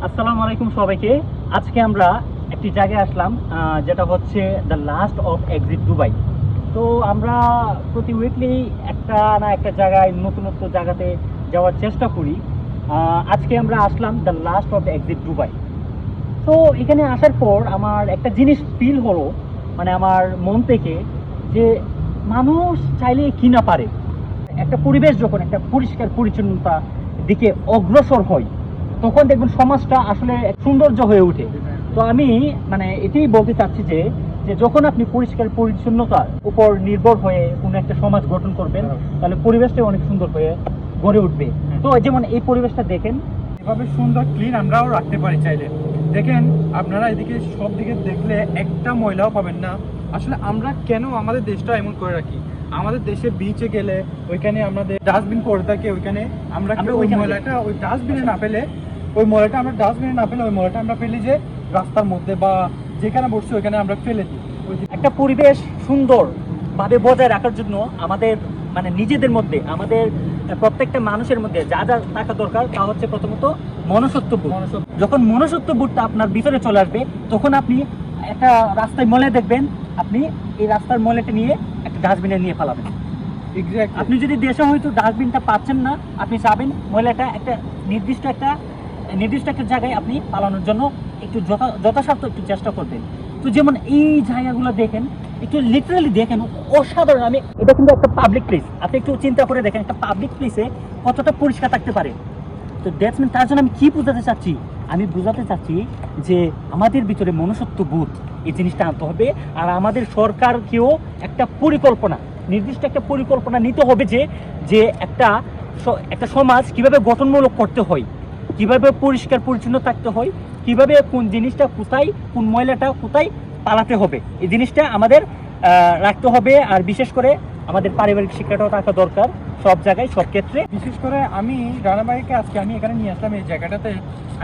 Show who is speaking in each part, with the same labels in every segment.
Speaker 1: আসসালামু আলাইকুম সবাইকে। আজকে আমরা একটি জায়গায় আসলাম, যেটা হচ্ছে the last of exit Dubai. তো আমরা প্রতি উইকলি একটা না একটা জায়গায় নতুন নতুন জায়গাতে যাওয়ার চেষ্টা করি। আজকে আমরা আসলাম the last of exit Dubai. তো এখানে আসার পর আমার একটা জিনিস ফিল হলো, মানে আমার মন থেকে, যে মানুষ চাইলে কি না পারে। একটা পরিবেশ যখন একটা পরিষ্কার পরিচ্ছন্নতা দিকে অগ্রসর হয়, তখন দেখবেন সমাজটা আসলে সৌন্দর্য হয়ে ওঠে। তো আমি মানে এটাই বলতে চাচ্ছি যে যে যখন আপনি পরিষ্কার পরিচ্ছন্নতার উপর নির্ভর হয়ে কোনো একটা সমাজ গঠন করবেন, তাহলে পরিবেশটা অনেক সুন্দর হয়ে গড়ে উঠবে। তো যেমন এই পরিবেশটা দেখেন,
Speaker 2: এভাবে সুন্দর ক্লিন আমরাও রাখতে পারি চাইলে। দেখেন আপনারা এদিকে সব দিকে দেখলে একটা ময়লাও পাবেন না। আসলে আমরা কেন আমাদের দেশটা এমন করে রাখি? আমাদের দেশে বিচে গেলে ওইখানে আমাদের ডাস্টবিন করে থাকে, ওইখানে আমরা ওই ময়লাটা ওই ডাস্টবিনে না পেলে ওই ময়লাটা আমরা ডাস্টবিনে না পেলে ওই ময়লাটা আমরা ফেলি যে রাস্তার মধ্যে বা যেখানে বসছি ওইখানে আমরা ফেলে দিই।
Speaker 1: একটা পরিবেশ সুন্দর ভাবে বজায় রাখার জন্য আমাদের মানে নিজেদের মধ্যে, আমাদের প্রত্যেকটা মানুষের মধ্যে যা যা থাকা দরকার তা হচ্ছে প্রথমত মনুষ্যত্ববোধ। যখন মনুষ্যত্ববোধটা আপনার ভিতরে চলে আসবে, তখন আপনি একটা রাস্তায় ময়লা দেখবেন, আপনি এই রাস্তার ময়লাটা নিয়ে একটা ডাস্টবিনে নিয়ে ফেলাবেন। আপনি যদি দেশে হয়তো ডাস্টবিনটা পাচ্ছেন না, আপনি চাবেন ময়লাটা একটা নির্দিষ্ট একটা জায়গায় আপনি পালানোর জন্য একটু যথাসাধ্য একটু চেষ্টা করবেন। তো যেমন এই জায়গাগুলো দেখেন, একটু লিটারালি দেখেন, অসাধারণ। এটা কিন্তু একটা পাবলিক প্লেস, আপনি একটু চিন্তা করে দেখেন একটা পাবলিক প্লেসে কতটা পরিষ্কার থাকতে পারে। তো দ্যাটস মিন, তার জন্য আমি কি বোঝাতে চাচ্ছি? আমি বোঝাতে চাচ্ছি যে আমাদের ভিতরে মনুষ্যত্ববোধ এই জিনিসটা আনতে হবে। আর আমাদের সরকারকেও একটা পরিকল্পনা, নির্দিষ্ট একটা পরিকল্পনা নিতে হবে যে যে একটা সমাজ কিভাবে গঠনমূলক করতে হয়, কিভাবে পরিষ্কার পরিচ্ছন্ন থাকতে হয়, কিভাবে কোন জিনিসটা কোথায়, কোন ময়লাটা কোথায় পালাতে হবে, এই জিনিসটা আমাদের রাখতে হবে। আর বিশেষ করে আমাদের পারিবারিক শিক্ষাটাও থাকা দরকার সব জায়গায়, সব ক্ষেত্রে।
Speaker 2: বিশেষ করে আমি রানা ভাইকে আজকে আমি এখানে নিয়ে আসলাম এই জায়গাটাতে।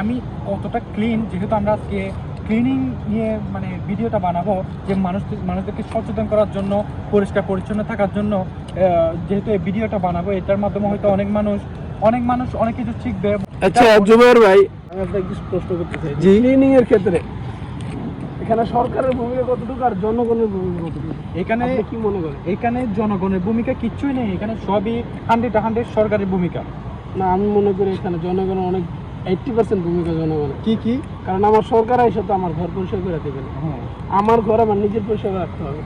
Speaker 2: আমি কতটা ক্লিন, যেহেতু আমরা আজকে ক্লিনিং নিয়ে মানে ভিডিওটা বানাবো, যে মানুষদেরকে সচেতন করার জন্য, পরিষ্কার পরিচ্ছন্ন থাকার জন্য যেহেতু এই ভিডিওটা বানাবো, এটার মাধ্যমে হয়তো অনেক মানুষ অনেক কিছু শিখবে।
Speaker 3: আচ্ছা জুবাইর ভাই, আমি আপনাকে কিছু প্রশ্ন করতে চাই। ক্লিনিং এর ক্ষেত্রে এখানে সরকারের ভূমিকা কতটুকু আর জনগণের ভূমিকা কতটুকু,
Speaker 2: এখানে
Speaker 3: কি মনে করেন?
Speaker 2: এখানে জনগণের ভূমিকা কিচ্ছুই নেই, এখানে সবই 100% সরকারের ভূমিকা।
Speaker 3: না, আমি মনে করি এখানে জনগণের অনেক 80% ভূমিকা জনগণের।
Speaker 2: কি
Speaker 3: কারণ আমার সরকার এসে তো আমার ঘর পরিষ্কার করে দেবে না। আমার ঘর আমার নিজের পরিষ্কার রাখতে হবে।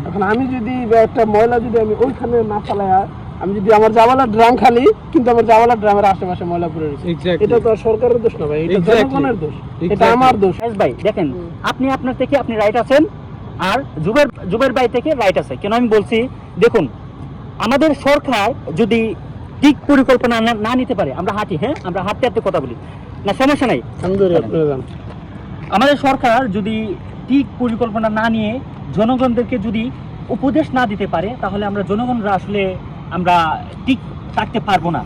Speaker 3: এখন আমি যদি একটা ময়লা যদি আমি ওইখানে না ফেলাই, আমি যদি আমার জাওয়ালা ড্রাম খালি, কিন্তু আমার জাওয়ালা ড্রামের আশেপাশে ময়লা পড়ে রয়েছে, এটা তো আর সরকারের দোষ না ভাই, এটা জনগণের দোষ, এটা আমার দোষ।
Speaker 1: ভাই দেখেন, আপনি আপনার থেকে আপনি রাইট আছেন, আর জুবের ভাই থেকে রাইট আছে। কেন আমি বলছি, দেখুন, আমাদের সরকার যদি ঠিক পরিকল্পনা না নিতে পারে, আমরা আমরা হাঁটতে কথা বলি না, সমস্যা নাই। আমাদের সরকার যদি ঠিক পরিকল্পনা না নিয়ে জনগণদেরকে যদি উপদেশ না দিতে পারে, তাহলে আমরা জনগণরা আসলে আমরা ঠিক থাকতে পারবো না।